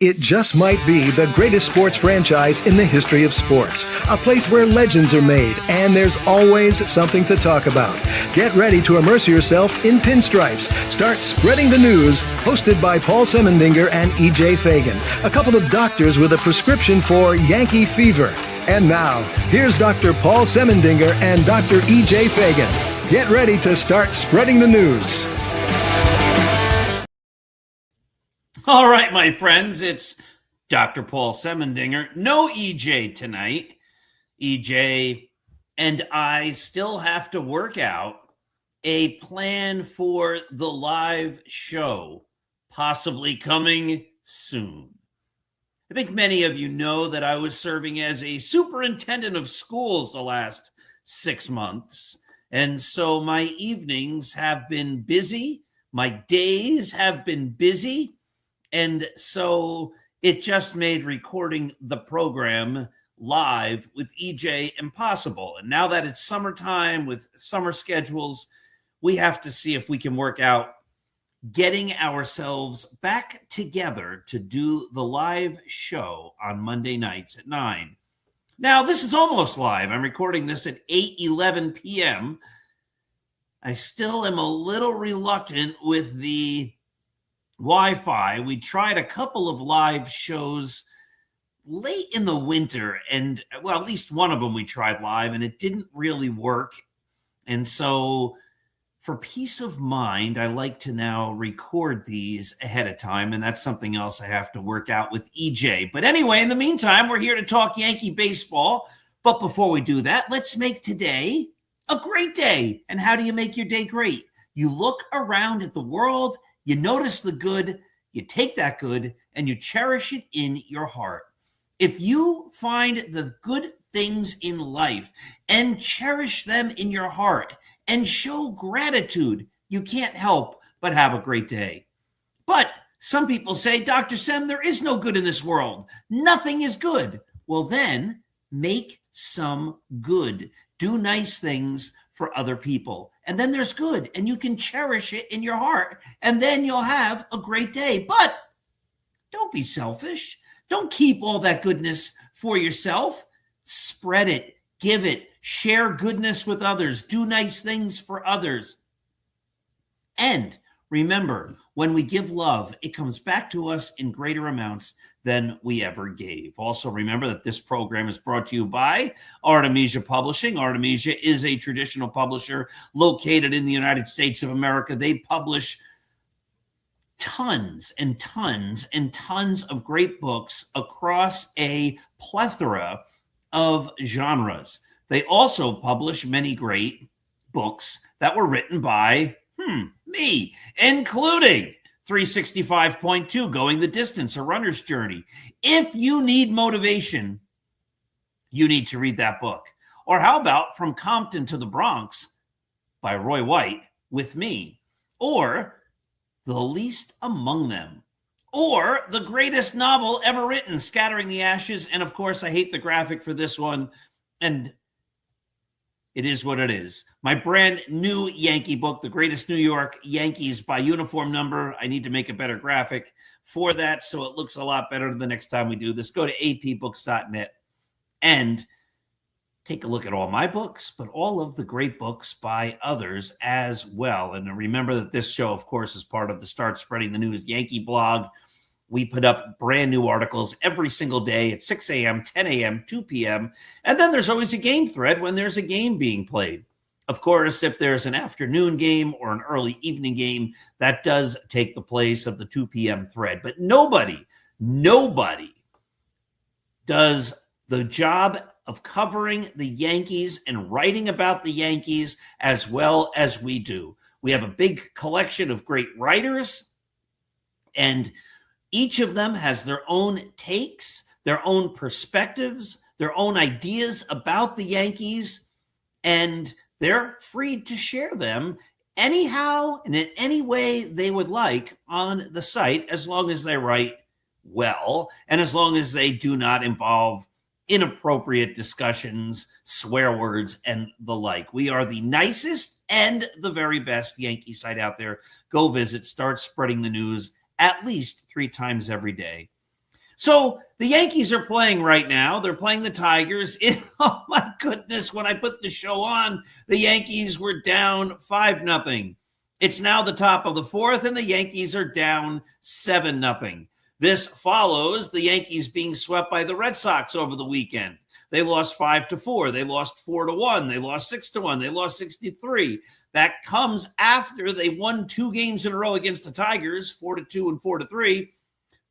It just might be the greatest sports franchise in the history of sports. A place where legends are made, and there's always something to talk about. Get ready to immerse yourself in pinstripes. Start spreading the news, hosted by Paul Semendinger and E.J. Fagan, a couple of doctors with a prescription for Yankee fever. And now, here's Dr. Paul Semendinger and Dr. E.J. Fagan. Get ready to start spreading the news. All right, my friends, it's Dr. Paul Semendinger. No EJ tonight. EJ and I still have to work out a plan for the live show, possibly coming soon. I think many of you know that I was serving as a superintendent of schools the last 6 months. And so my evenings have been busy. My days have been busy. And so it just made recording the program live with EJ impossible. And now that it's summertime with summer schedules, we have to see if we can work out getting ourselves back together to do the live show on Monday nights at 9. Now, this is almost live. I'm recording this at 8:11 p.m. I still am a little reluctant with the Wi-Fi. We tried a couple of live shows late in the winter, and well, at least one of them we tried live, and it didn't really work. And so for peace of mind, I like to now record these ahead of time, and that's something else I have to work out with EJ. But anyway, in the meantime, we're here to talk Yankee baseball. But before we do that, let's make today a great day. And how do you make your day great? You look around at the world, you notice the good, you take that good, and you cherish it in your heart. If you find the good things in life and cherish them in your heart and show gratitude, you can't help but have a great day. But some people say, Dr. Sem, there is no good in this world. Nothing is good. Well, then make some good. Do nice things for other people. And then there's good, and you can cherish it in your heart, and then you'll have a great day. But don't be selfish. Don't keep all that goodness for yourself. Spread it, give it, share goodness with others, do nice things for others. And remember, when we give love, it comes back to us in greater amounts than we ever gave. Also, remember that this program is brought to you by Artemisia Publishing. Artemisia is a traditional publisher located in the United States of America. They publish tons and tons and tons of great books across a plethora of genres. They also publish many great books that were written by me, including 365.2, Going the Distance, A Runner's Journey. If you need motivation, you need to read that book. Or how about From Compton to the Bronx by Roy White with me? Or The Least Among Them. Or the greatest novel ever written, Scattering the Ashes. And of course, I hate the graphic for this one. And it is what it is. My brand new Yankee book, The Greatest New York Yankees by Uniform Number. I need to make a better graphic for that so it looks a lot better the next time we do this. Go to apbooks.net and take a look at all my books, but all of the great books by others as well. And remember that this show, of course, is part of the Start Spreading the News Yankee blog. We put up brand new articles every single day at 6 a.m., 10 a.m., 2 p.m. And then there's always a game thread when there's a game being played. Of course, if there's an afternoon game or an early evening game, that does take the place of the 2 p.m. thread. But nobody does the job of covering the Yankees and writing about the Yankees as well as we do. We have a big collection of great writers, and each of them has their own takes, their own perspectives, their own ideas about the Yankees, and they're free to share them anyhow and in any way they would like on the site, as long as they write well and as long as they do not involve inappropriate discussions, swear words, and the like. We are the nicest and the very best Yankee site out there. Go visit, start spreading the news at least 3 times every day. So the Yankees are playing right now. They're playing the Tigers. Oh my goodness, when I put the show on, the Yankees were down 5-0. It's now the top of the 4th, and the Yankees are down 7-0. This follows the Yankees being swept by the Red Sox over the weekend. They lost 5-4. They lost 4-1. They lost 6-1. They lost 6-3. That comes after they won 2 games in a row against the Tigers, 4-2 and 4-3.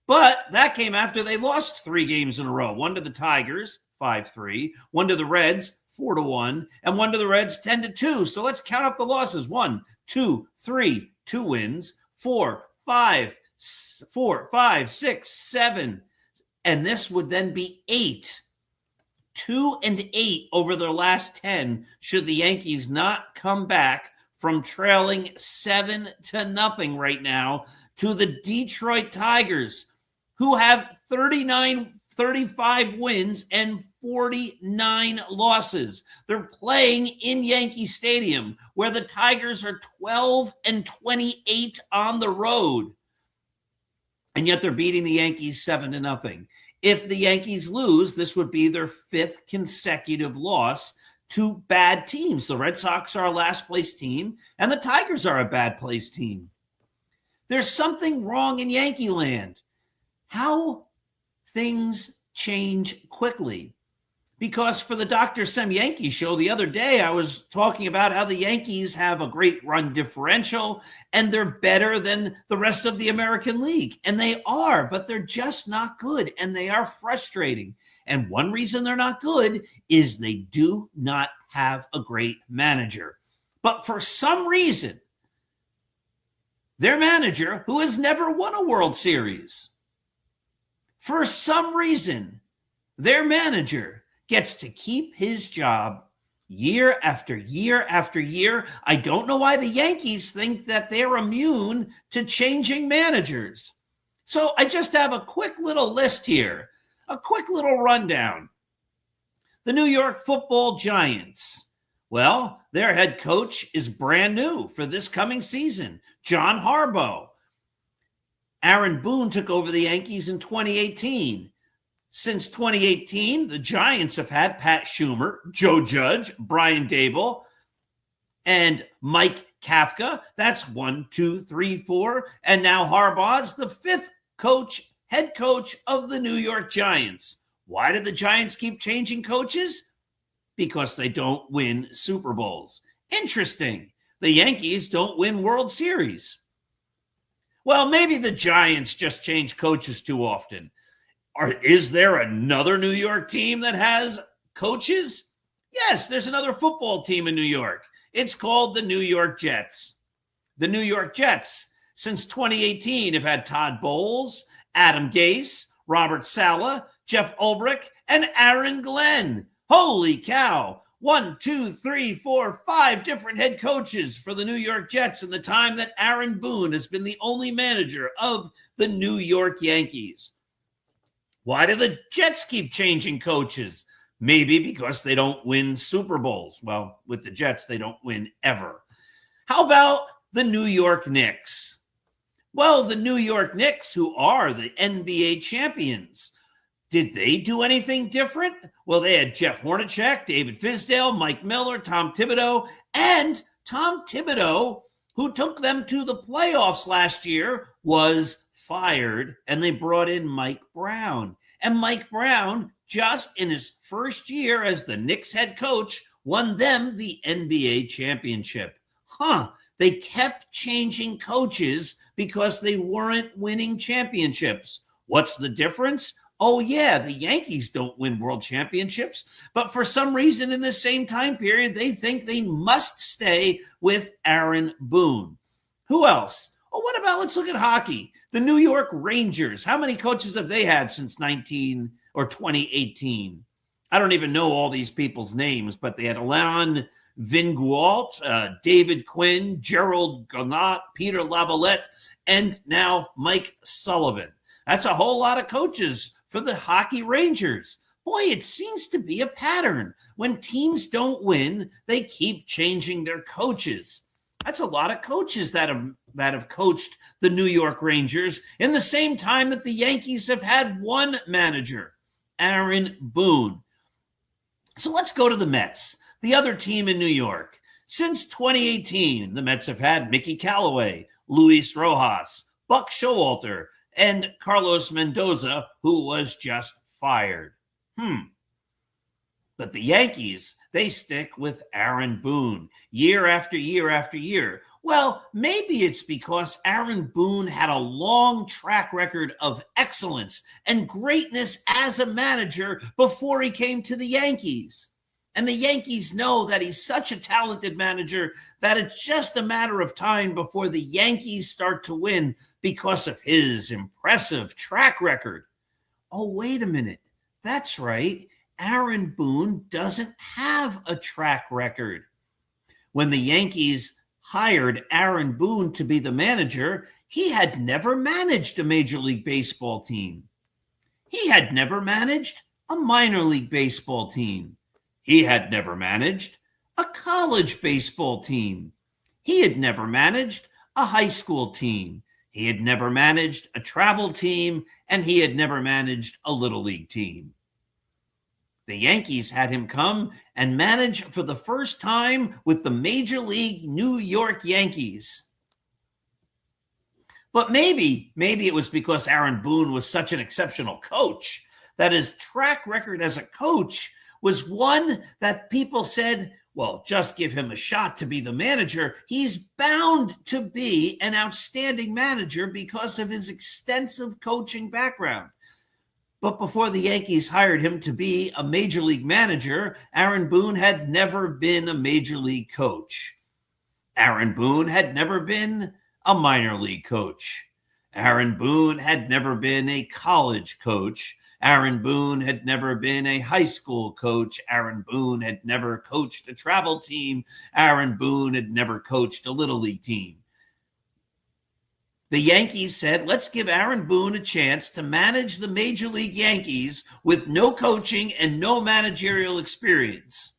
But that came after they lost 3 games in a row. 1 to the Tigers, 5-3. 1 to the Reds, 4-1. And 1 to the Reds, 10-2. So let's count up the losses. 1, 2, 3, 2 wins, 4, 5, 6, 7. And this would then be 8. 2-8 over their last 10 should the Yankees not come back from trailing 7-0 right now to the Detroit Tigers, who have 35 wins and 49 losses. They're playing in Yankee Stadium, where the Tigers are 12-28 on the road. And yet they're beating the Yankees 7-0. If the Yankees lose, this would be their 5th consecutive loss to bad teams. The Red Sox are a last place team, and the Tigers are a bad place team. There's something wrong in Yankee land. How things change quickly. Because for the Dr. Sem Yankee show the other day, I was talking about how the Yankees have a great run differential and they're better than the rest of the American League. And they are, but they're just not good, and they are frustrating. And one reason they're not good is they do not have a great manager. But for some reason, their manager, who has never won a World Series, for some reason, their manager gets to keep his job year after year after year. I don't know why the Yankees think that they're immune to changing managers. So I just have a quick little list here, a quick little rundown. The New York Football Giants. Well, their head coach is brand new for this coming season, John Harbaugh. Aaron Boone took over the Yankees in 2018. Since 2018, the Giants have had Pat Schumer, Joe Judge, Brian Daboll, and Mike Kafka. That's 1, 2, 3, 4. And now Harbaugh's the 5th head coach of the New York Giants. Why do the Giants keep changing coaches? Because they don't win Super Bowls. Interesting. The Yankees don't win World Series. Well, maybe the Giants just change coaches too often. Is there another New York team that has coaches? Yes, there's another football team in New York. It's called the New York Jets. The New York Jets, since 2018, have had Todd Bowles, Adam Gase, Robert Saleh, Jeff Ulbrich, and Aaron Glenn. Holy cow. 1, 2, 3, 4, 5 different head coaches for the New York Jets in the time that Aaron Boone has been the only manager of the New York Yankees. Why do the Jets keep changing coaches? Maybe because they don't win Super Bowls. Well, with the Jets, they don't win ever. How about the New York Knicks? Well, the New York Knicks, who are the NBA champions, Did they do anything different? Well, they had Jeff Hornacek, David Fizdale, Mike Miller, Tom Thibodeau, and Tom Thibodeau, who took them to the playoffs last year, was fired, and they brought in Mike Brown. And Mike Brown, just in his first year as the Knicks head coach, won them the NBA championship. They kept changing coaches because they weren't winning championships. What's the difference? Oh, yeah, the Yankees don't win world championships, but for some reason in the same time period, they think they must stay with Aaron Boone. Who else? Oh, what about, let's look at hockey. The New York Rangers. How many coaches have they had since 2018? I don't even know all these people's names, but they had Alain Vingualt, David Quinn, Gerald Gannat, Peter Lavalette, and now Mike Sullivan. That's a whole lot of coaches for the Hockey Rangers. Boy, it seems to be a pattern. When teams don't win, they keep changing their coaches. That's a lot of coaches that have coached the New York Rangers in the same time that the Yankees have had one manager, Aaron Boone. So let's go to the Mets, the other team in New York. Since 2018, the Mets have had Mickey Callaway, Luis Rojas, Buck Showalter, and Carlos Mendoza, who was just fired. But the Yankees, they stick with Aaron Boone year after year after year. Well, maybe it's because Aaron Boone had a long track record of excellence and greatness as a manager before he came to the Yankees. And the Yankees know that he's such a talented manager that it's just a matter of time before the Yankees start to win because of his impressive track record. Oh, wait a minute. That's right. Aaron Boone doesn't have a track record. When the Yankees hired Aaron Boone to be the manager, he had never managed a Major League Baseball team. He had never managed a minor league baseball team. He had never managed a college baseball team. He had never managed a high school team. He had never managed a travel team, and he had never managed a little league team. The Yankees had him come and manage for the first time with the Major League New York Yankees. But maybe it was because Aaron Boone was such an exceptional coach that his track record as a coach was one that people said, well, just give him a shot to be the manager. He's bound to be an outstanding manager because of his extensive coaching background. But before the Yankees hired him to be a major league manager, Aaron Boone had never been a major league coach. Aaron Boone had never been a minor league coach. Aaron Boone had never been a college coach. Aaron Boone had never been a high school coach. Aaron Boone had never coached a travel team. Aaron Boone had never coached a little league team. The Yankees said, let's give Aaron Boone a chance to manage the Major League Yankees with no coaching and no managerial experience.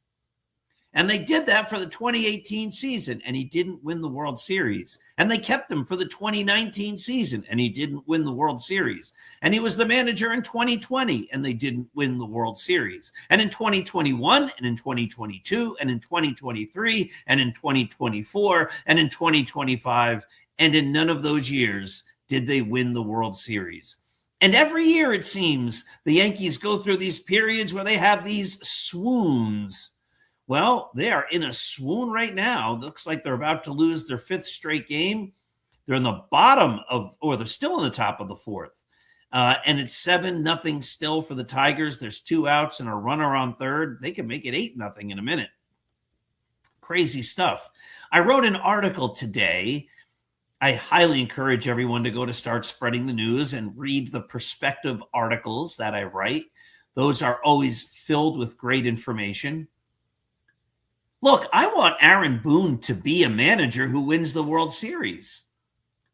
And they did that for the 2018 season, and he didn't win the World Series. And they kept him for the 2019 season, and he didn't win the World Series. And he was the manager in 2020, and they didn't win the World Series. And in 2021, and in 2022, and in 2023, and in 2024, and in 2025, and in none of those years did they win the World Series. And every year, it seems, the Yankees go through these periods where they have these swoons. Well, they are in a swoon right now. Looks like they're about to lose their fifth straight game. They're in the bottom of, or they're still in the top of the fourth. And it's 7-0 still for the Tigers. There's 2 outs and a runner on third. They can make it 8-0 in a minute. Crazy stuff. I wrote an article today. I highly encourage everyone to go to Start Spreading the News and read the perspective articles that I write. Those are always filled with great information. Look, I want Aaron Boone to be a manager who wins the World Series.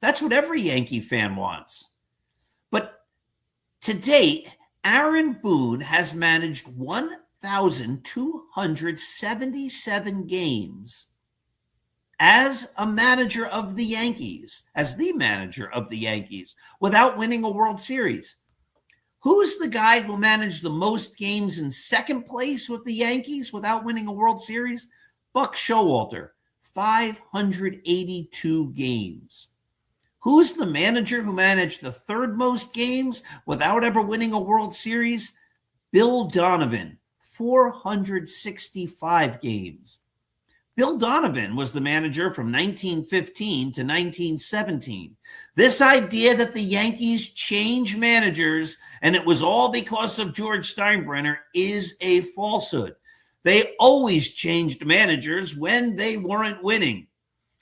That's what every Yankee fan wants. But to date, Aaron Boone has managed 1,277 games as a manager of the Yankees, as the manager of the Yankees, without winning a World Series. Who's the guy who managed the most games in second place with the Yankees without winning a World Series? Buck Showalter, 582 games. Who's the manager who managed the third most games without ever winning a World Series? Bill Donovan, 465 games. Bill Donovan was the manager from 1915 to 1917. This idea that the Yankees change managers and it was all because of George Steinbrenner is a falsehood. They always changed managers when they weren't winning.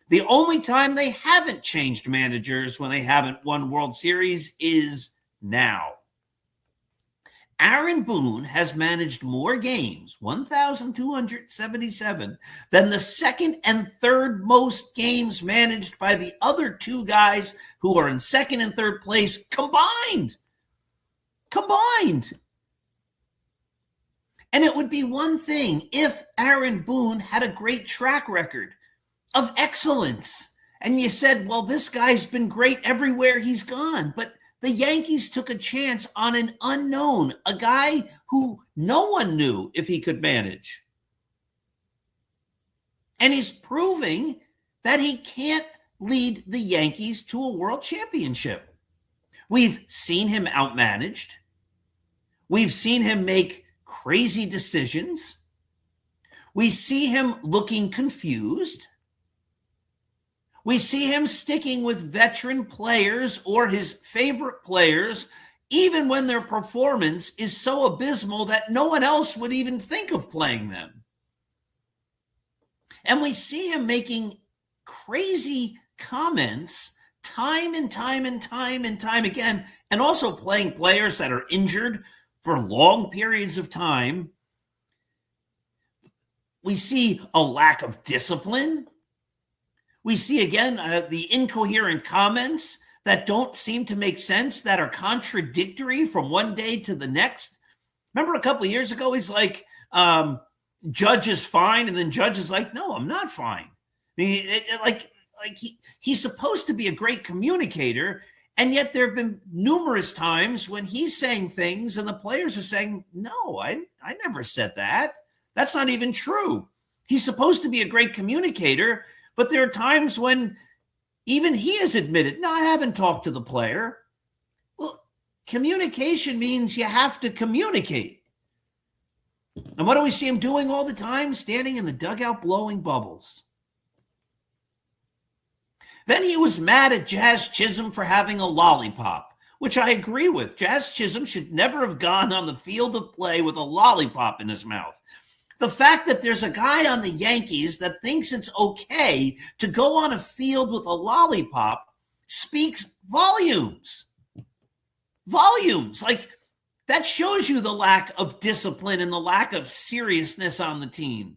The only time they haven't changed managers when they haven't won World Series is now. Aaron Boone has managed more games, 1,277, than the second and third most games managed by the other two guys who are in second and third place combined. And it would be one thing if Aaron Boone had a great track record of excellence. And you said, well, this guy's been great everywhere he's gone. But the Yankees took a chance on an unknown, a guy who no one knew if he could manage. And he's proving that he can't lead the Yankees to a world championship. We've seen him outmanaged. We've seen him make crazy decisions. We see him looking confused. We see him sticking with veteran players or his favorite players, even when their performance is so abysmal that no one else would even think of playing them. And we see him making crazy comments time and time again, and also playing players that are injured for long periods of time. We see a lack of discipline. We see, again, the incoherent comments that don't seem to make sense, that are contradictory from one day to the next. Remember a couple of years ago, he's like, Judge is fine, and then Judge is like, no, I'm not fine. I mean, he's supposed to be a great communicator, and yet there have been numerous times when he's saying things and the players are saying, no, I never said that. That's not even true. He's supposed to be a great communicator, but there are times when even he has admitted, no, I haven't talked to the player. Well, communication means you have to communicate. And what do we see him doing all the time? Standing in the dugout blowing bubbles. Then he was mad at Jazz Chisholm for having a lollipop, which I agree with. Jazz Chisholm should never have gone on the field of play with a lollipop in his mouth. The fact that there's a guy on the Yankees that thinks it's okay to go on a field with a lollipop speaks volumes. Like, that shows you the lack of discipline and the lack of seriousness on the team.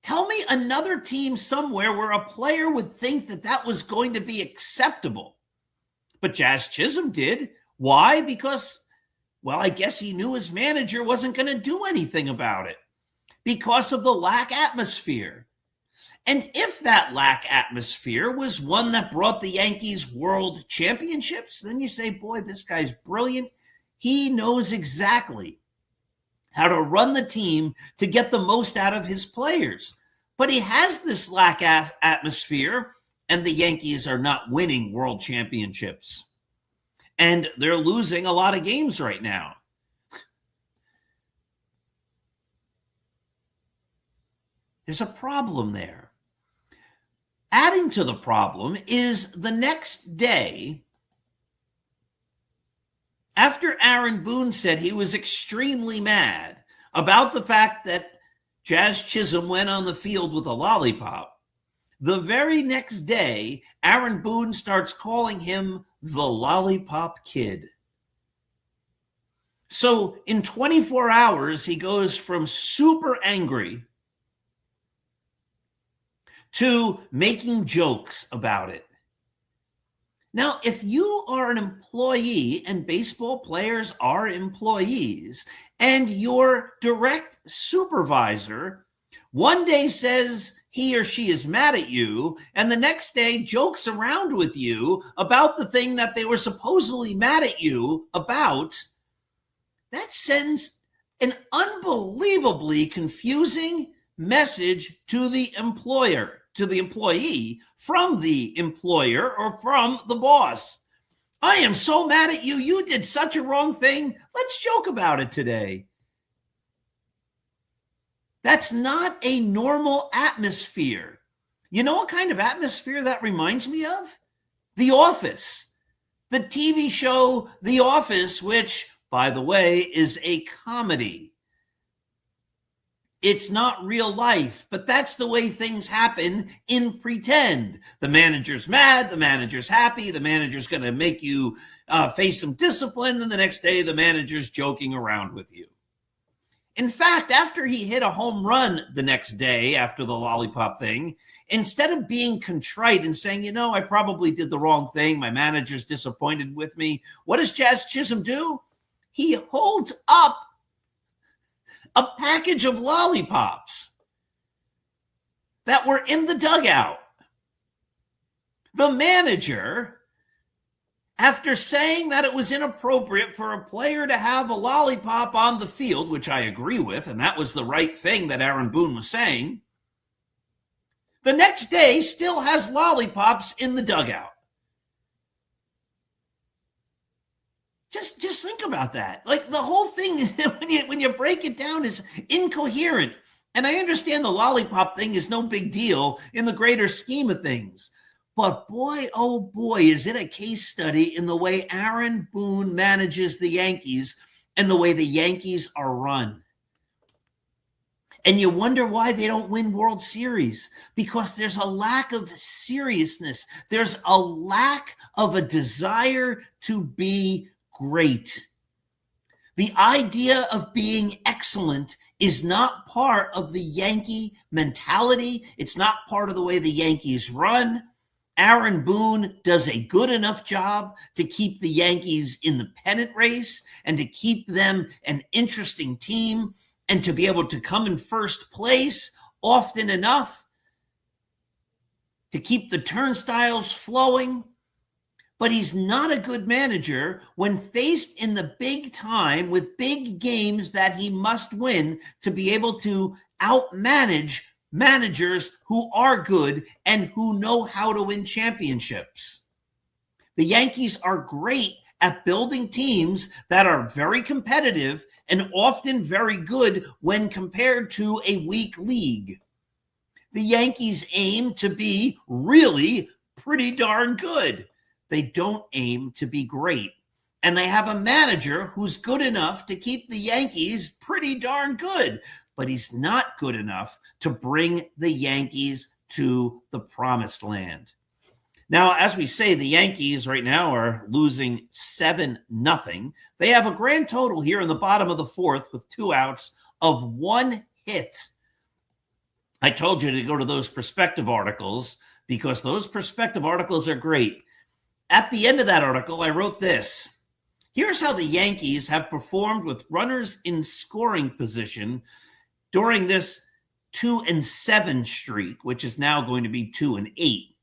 Tell me another team somewhere where a player would think that that was going to be acceptable. But Jazz Chisholm did. Why? Because, well, I guess he knew his manager wasn't going to do anything about it because of the lack atmosphere. And if that lack atmosphere was one that brought the Yankees world championships, then you say, boy, this guy's brilliant. He knows exactly how to run the team to get the most out of his players. But he has this lack atmosphere, and the Yankees are not winning world championships. And they're losing a lot of games right now. There's a problem there. Adding to the problem is the next day, after Aaron Boone said he was extremely mad about the fact that Jazz Chisholm went on the field with a lollipop, the very next day, Aaron Boone starts calling him the Lollipop Kid. So in 24 hours, he goes from super angry to making jokes about it. Now, if you are an employee, and baseball players are employees, and your direct supervisor one day says he or she is mad at you and the next day jokes around with you about the thing that they were supposedly mad at you about, that sends an unbelievably confusing message to the employer, to the employee, from the employer or from the boss. I am so mad at you. You did such a wrong thing. Let's joke about it today. That's not a normal atmosphere. You know what kind of atmosphere that reminds me of? The Office. The TV show The Office, which, by the way, is a comedy. It's not real life, but that's the way things happen in pretend. The manager's mad, the manager's happy, the manager's going to make you face some discipline, and the next day the manager's joking around with you. In fact, after he hit a home run the next day after the lollipop thing, instead of being contrite and saying, I probably did the wrong thing, my manager's disappointed with me, what does Jazz Chisholm do? He holds up a package of lollipops that were in the dugout. The manager, after saying that it was inappropriate for a player to have a lollipop on the field, which I agree with, and that was the right thing that Aaron Boone was saying, the next day still has lollipops in the dugout. Just think about that. Like, the whole thing, when you break it down, is incoherent. And I understand the lollipop thing is no big deal in the greater scheme of things. But boy, oh boy, is it a case study in the way Aaron Boone manages the Yankees and the way the Yankees are run. And you wonder why they don't win World Series, because there's a lack of seriousness. There's a lack of a desire to be great. The idea of being excellent is not part of the Yankee mentality. It's not part of the way the Yankees run. Aaron Boone does a good enough job to keep the Yankees in the pennant race and to keep them an interesting team and to be able to come in first place often enough to keep the turnstiles flowing. But he's not a good manager when faced in the big time with big games that he must win to be able to outmanage managers who are good and who know how to win championships. The Yankees are great at building teams that are very competitive and often very good when compared to a weak league. The Yankees aim to be really pretty darn good. They don't aim to be great. And they have a manager who's good enough to keep the Yankees pretty darn good, but he's not good enough to bring the Yankees to the promised land. Now, as we say, the Yankees right now are losing 7-0. They have a grand total here in the bottom of the fourth with 2 outs of 1 hit. I told you to go to those perspective articles because those perspective articles are great. At the end of that article, I wrote this. Here's how the Yankees have performed with runners in scoring position during this 2-7 streak, which is now going to be 2-8.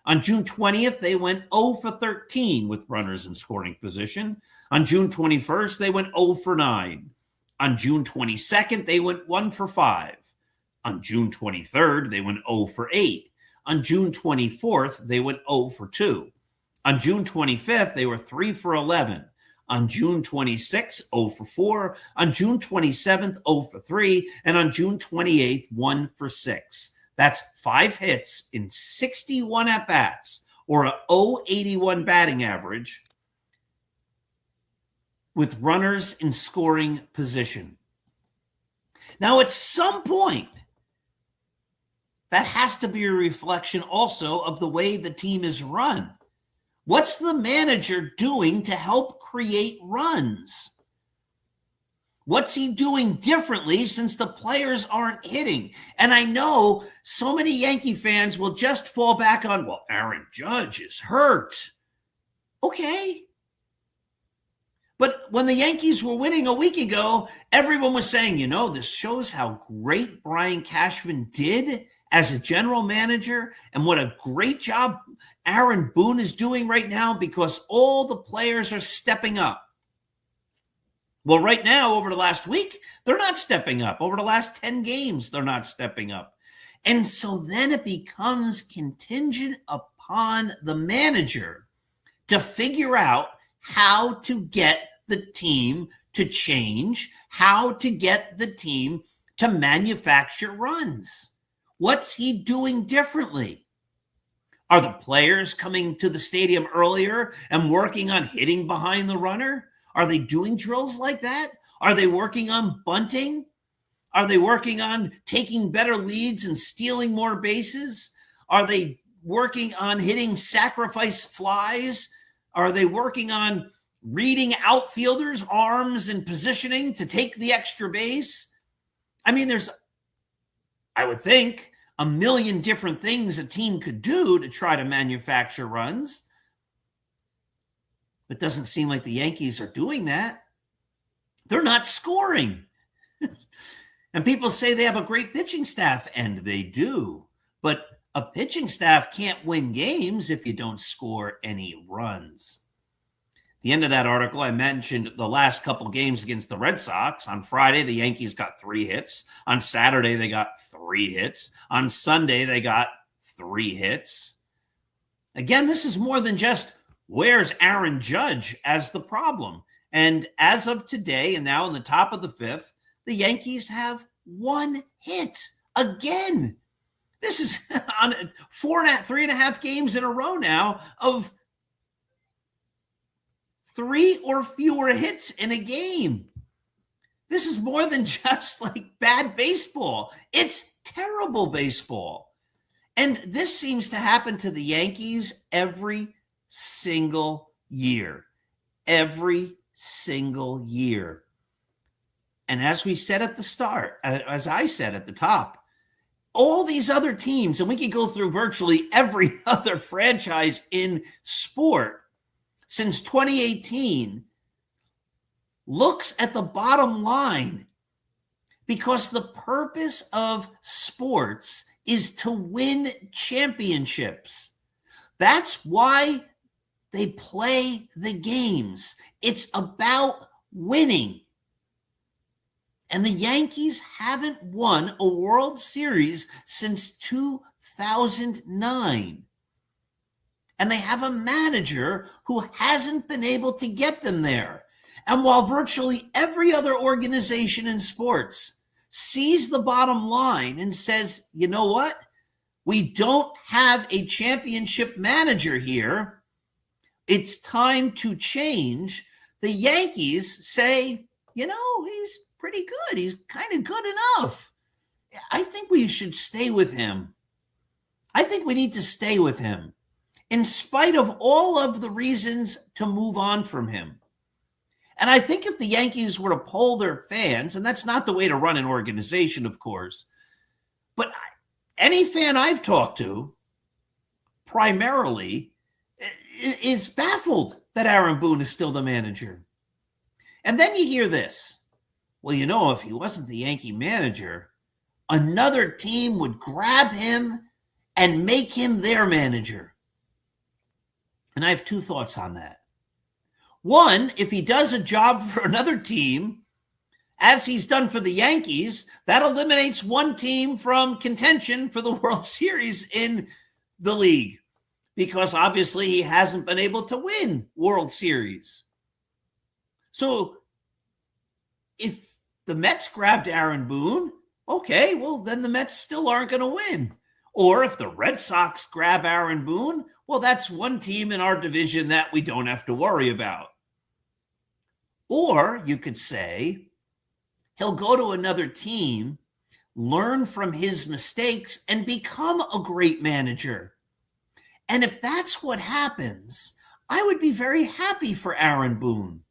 On June 20th, they went 0 for 13 with runners in scoring position. On June 21st, they went 0 for 9. On June 22nd, they went 1 for 5. On June 23rd, they went 0 for 8. On June 24th, they went 0 for 2. On June 25th, they were 3 for 11. On June 26th, 0 for 4. On June 27th, 0 for 3. And on June 28th, 1 for 6. That's 5 hits in 61 at-bats, or a .081 batting average with runners in scoring position. Now, at some point, that has to be a reflection also of the way the team is run. What's the manager doing to help create runs? What's he doing differently since the players aren't hitting? And I know so many Yankee fans will just fall back on, well, Aaron Judge is hurt. Okay. But when the Yankees were winning a week ago, everyone was saying, this shows how great Brian Cashman did as a general manager and what a great job Aaron Boone is doing right now because all the players are stepping up. Well, right now, over the last week, they're not stepping up. Over the last 10 games, they're not stepping up. And so then it becomes contingent upon the manager to figure out how to get the team to change, how to get the team to manufacture runs. What's he doing differently? Are the players coming to the stadium earlier and working on hitting behind the runner? Are they doing drills like that? Are they working on bunting? Are they working on taking better leads and stealing more bases? Are they working on hitting sacrifice flies? Are they working on reading outfielders' arms and positioning to take the extra base? I mean, there's, I would think, a million different things a team could do to try to manufacture runs. But it doesn't seem like the Yankees are doing that. They're not scoring. And people say they have a great pitching staff, and they do. But a pitching staff can't win games if you don't score any runs. At the end of that article, I mentioned the last couple games against the Red Sox. On Friday, the Yankees got 3 hits. On Saturday, they got 3 hits. On Sunday, they got 3 hits. Again, this is more than just where's Aaron Judge as the problem. And as of today, and now in the top of the 5th, the Yankees have 1 hit again. This is on 3.5 games in a row now of 3 or fewer hits in a game. This is more than just like bad baseball. It's terrible baseball. And this seems to happen to the Yankees every single year. Every single year. And as we said at the start, as I said at the top, all these other teams, and we can go through virtually every other franchise in sport since 2018, looks at the bottom line because the purpose of sports is to win championships. That's why they play the games. It's about winning. And the Yankees haven't won a World Series since 2009. And they have a manager who hasn't been able to get them there. And while virtually every other organization in sports sees the bottom line and says, you know what? We don't have a championship manager here. It's time to change. The Yankees say, you know, he's pretty good. He's kind of good enough. I think we should stay with him. I think we need to stay with him in spite of all of the reasons to move on from him. And I think if the Yankees were to poll their fans, and that's not the way to run an organization, of course, but any fan I've talked to primarily is baffled that Aaron Boone is still the manager. And then you hear this. Well, you know, if he wasn't the Yankee manager, another team would grab him and make him their manager. And I have 2 thoughts on that. One, if he does a job for another team, as he's done for the Yankees, that eliminates one team from contention for the World Series in the league, because obviously he hasn't been able to win World Series. So if the Mets grabbed Aaron Boone, okay, well, then the Mets still aren't going to win. Or if the Red Sox grab Aaron Boone, well, that's one team in our division that we don't have to worry about. Or you could say he'll go to another team, learn from his mistakes, and become a great manager. And if that's what happens, I would be very happy for Aaron Boone.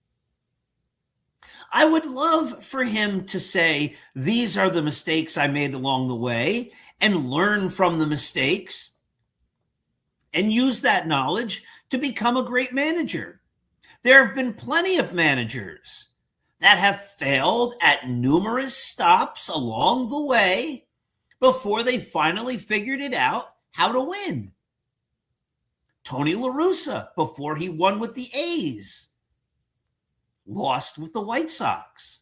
I would love for him to say, these are the mistakes I made along the way, and learn from the mistakes and use that knowledge to become a great manager. There have been plenty of managers that have failed at numerous stops along the way, before they finally figured it out how to win. Tony La Russa, before he won with the A's, lost with the White Sox.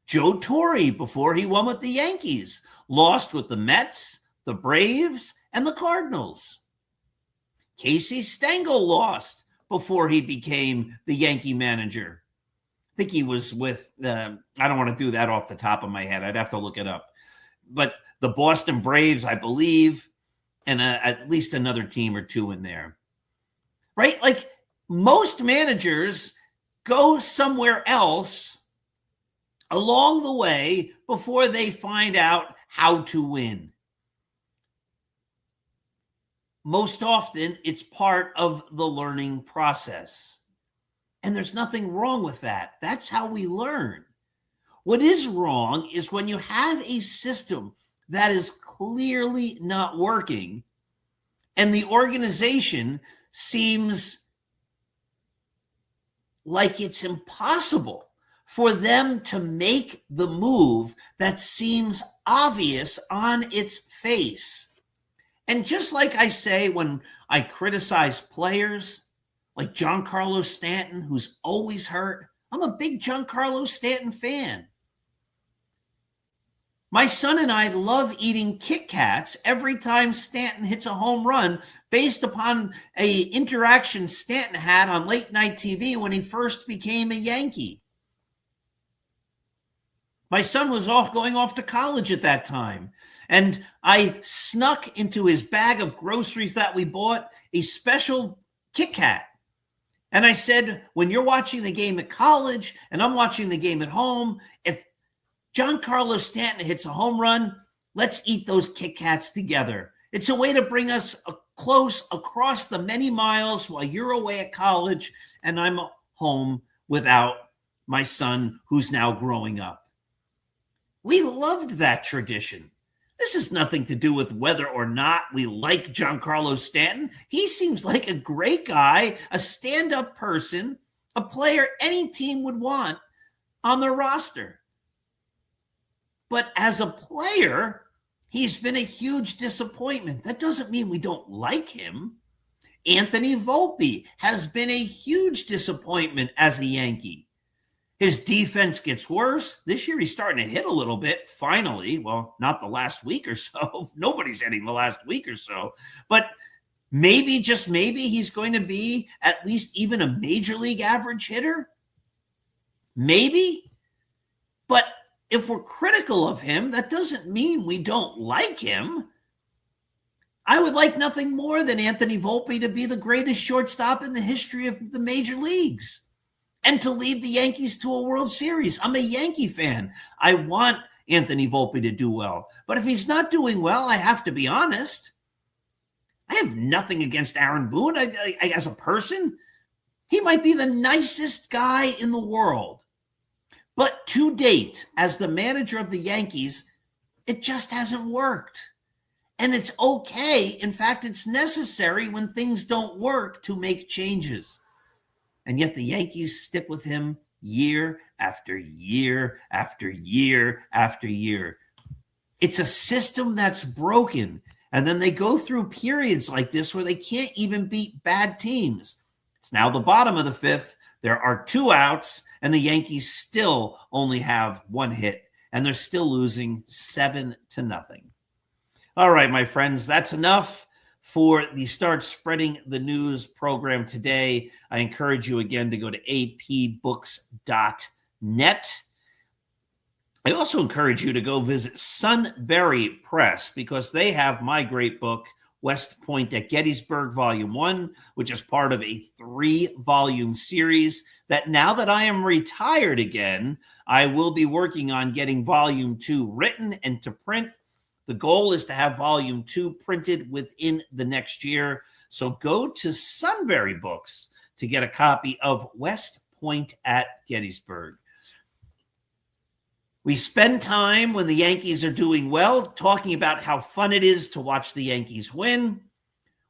Joe Torre, before he won with the Yankees, lost with the Mets, the Braves, and the Cardinals. Casey Stengel lost before he became the Yankee manager. I think he was with, I don't want to do that off the top of my head. I'd have to look it up. But the Boston Braves, I believe, and at least another team or two in there. Right? Like most managers go somewhere else along the way before they find out how to win. Most often, it's part of the learning process. And there's nothing wrong with that. That's how we learn. What is wrong is when you have a system that is clearly not working and the organization seems like it's impossible for them to make the move that seems obvious on its face. And just like I say when I criticize players like Giancarlo Stanton, who's always hurt, I'm a big Giancarlo Stanton fan. My son and I love eating Kit Kats every time Stanton hits a home run based upon an interaction Stanton had on late night TV when he first became a Yankee. My son was going off to college at that time, and I snuck into his bag of groceries that we bought a special Kit Kat. And I said, when you're watching the game at college and I'm watching the game at home, if Giancarlo Stanton hits a home run, let's eat those Kit Kats together. It's a way to bring us close across the many miles while you're away at college and I'm home without my son who's now growing up. We loved that tradition. This has nothing to do with whether or not we like Giancarlo Stanton. He seems like a great guy, a stand-up person, a player any team would want on their roster. But as a player, he's been a huge disappointment. That doesn't mean we don't like him. Anthony Volpe has been a huge disappointment as a Yankee. His defense gets worse. This year he's starting to hit a little bit, finally. Well, not the last week or so. Nobody's hitting the last week or so. But maybe, just maybe, he's going to be at least even a major league average hitter. Maybe. But if we're critical of him, that doesn't mean we don't like him. I would like nothing more than Anthony Volpe to be the greatest shortstop in the history of the major leagues and to lead the Yankees to a World Series. I'm a Yankee fan. I want Anthony Volpe to do well. But if he's not doing well, I have to be honest. I have nothing against Aaron Boone as a person. He might be the nicest guy in the world. But to date, as the manager of the Yankees, it just hasn't worked. And it's okay. In fact, it's necessary when things don't work to make changes. And yet the Yankees stick with him year after year after year after year. It's a system that's broken. And then they go through periods like this where they can't even beat bad teams. It's now the bottom of the fifth. There are 2 outs, and the Yankees still only have 1 hit, and they're still losing 7-0. All right, my friends, that's enough for the Start Spreading the News program today. I encourage you again to go to apbooks.net. I also encourage you to go visit Sunbury Press because they have my great book, West Point at Gettysburg, Volume 1, which is part of a 3-volume series that now that I am retired again, I will be working on getting Volume 2 written and to print. The goal is to have Volume 2 printed within the next year. So go to Sunbury Books to get a copy of West Point at Gettysburg. We spend time when the Yankees are doing well talking about how fun it is to watch the Yankees win.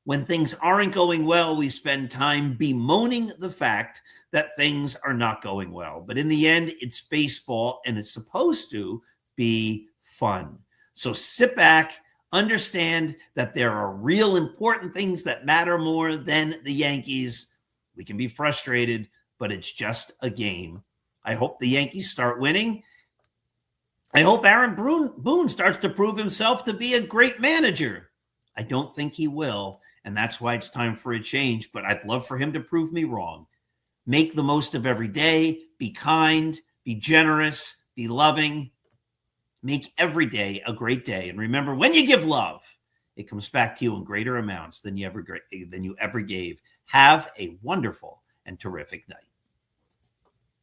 When things aren't going well, we spend time bemoaning the fact that things are not going well. But in the end, it's baseball, and it's supposed to be fun. So sit back, Understand that there are real important things that matter more than the Yankees. We can be frustrated, but it's just a game. I hope the Yankees start winning. I hope Aaron Boone starts to prove himself to be a great manager. I don't think he will, and that's why it's time for a change, but I'd love for him to prove me wrong. Make the most of every day. Be kind, be generous, be loving. Make every day a great day. And remember, when you give love, it comes back to you in greater amounts than you ever gave. Have a wonderful and terrific night.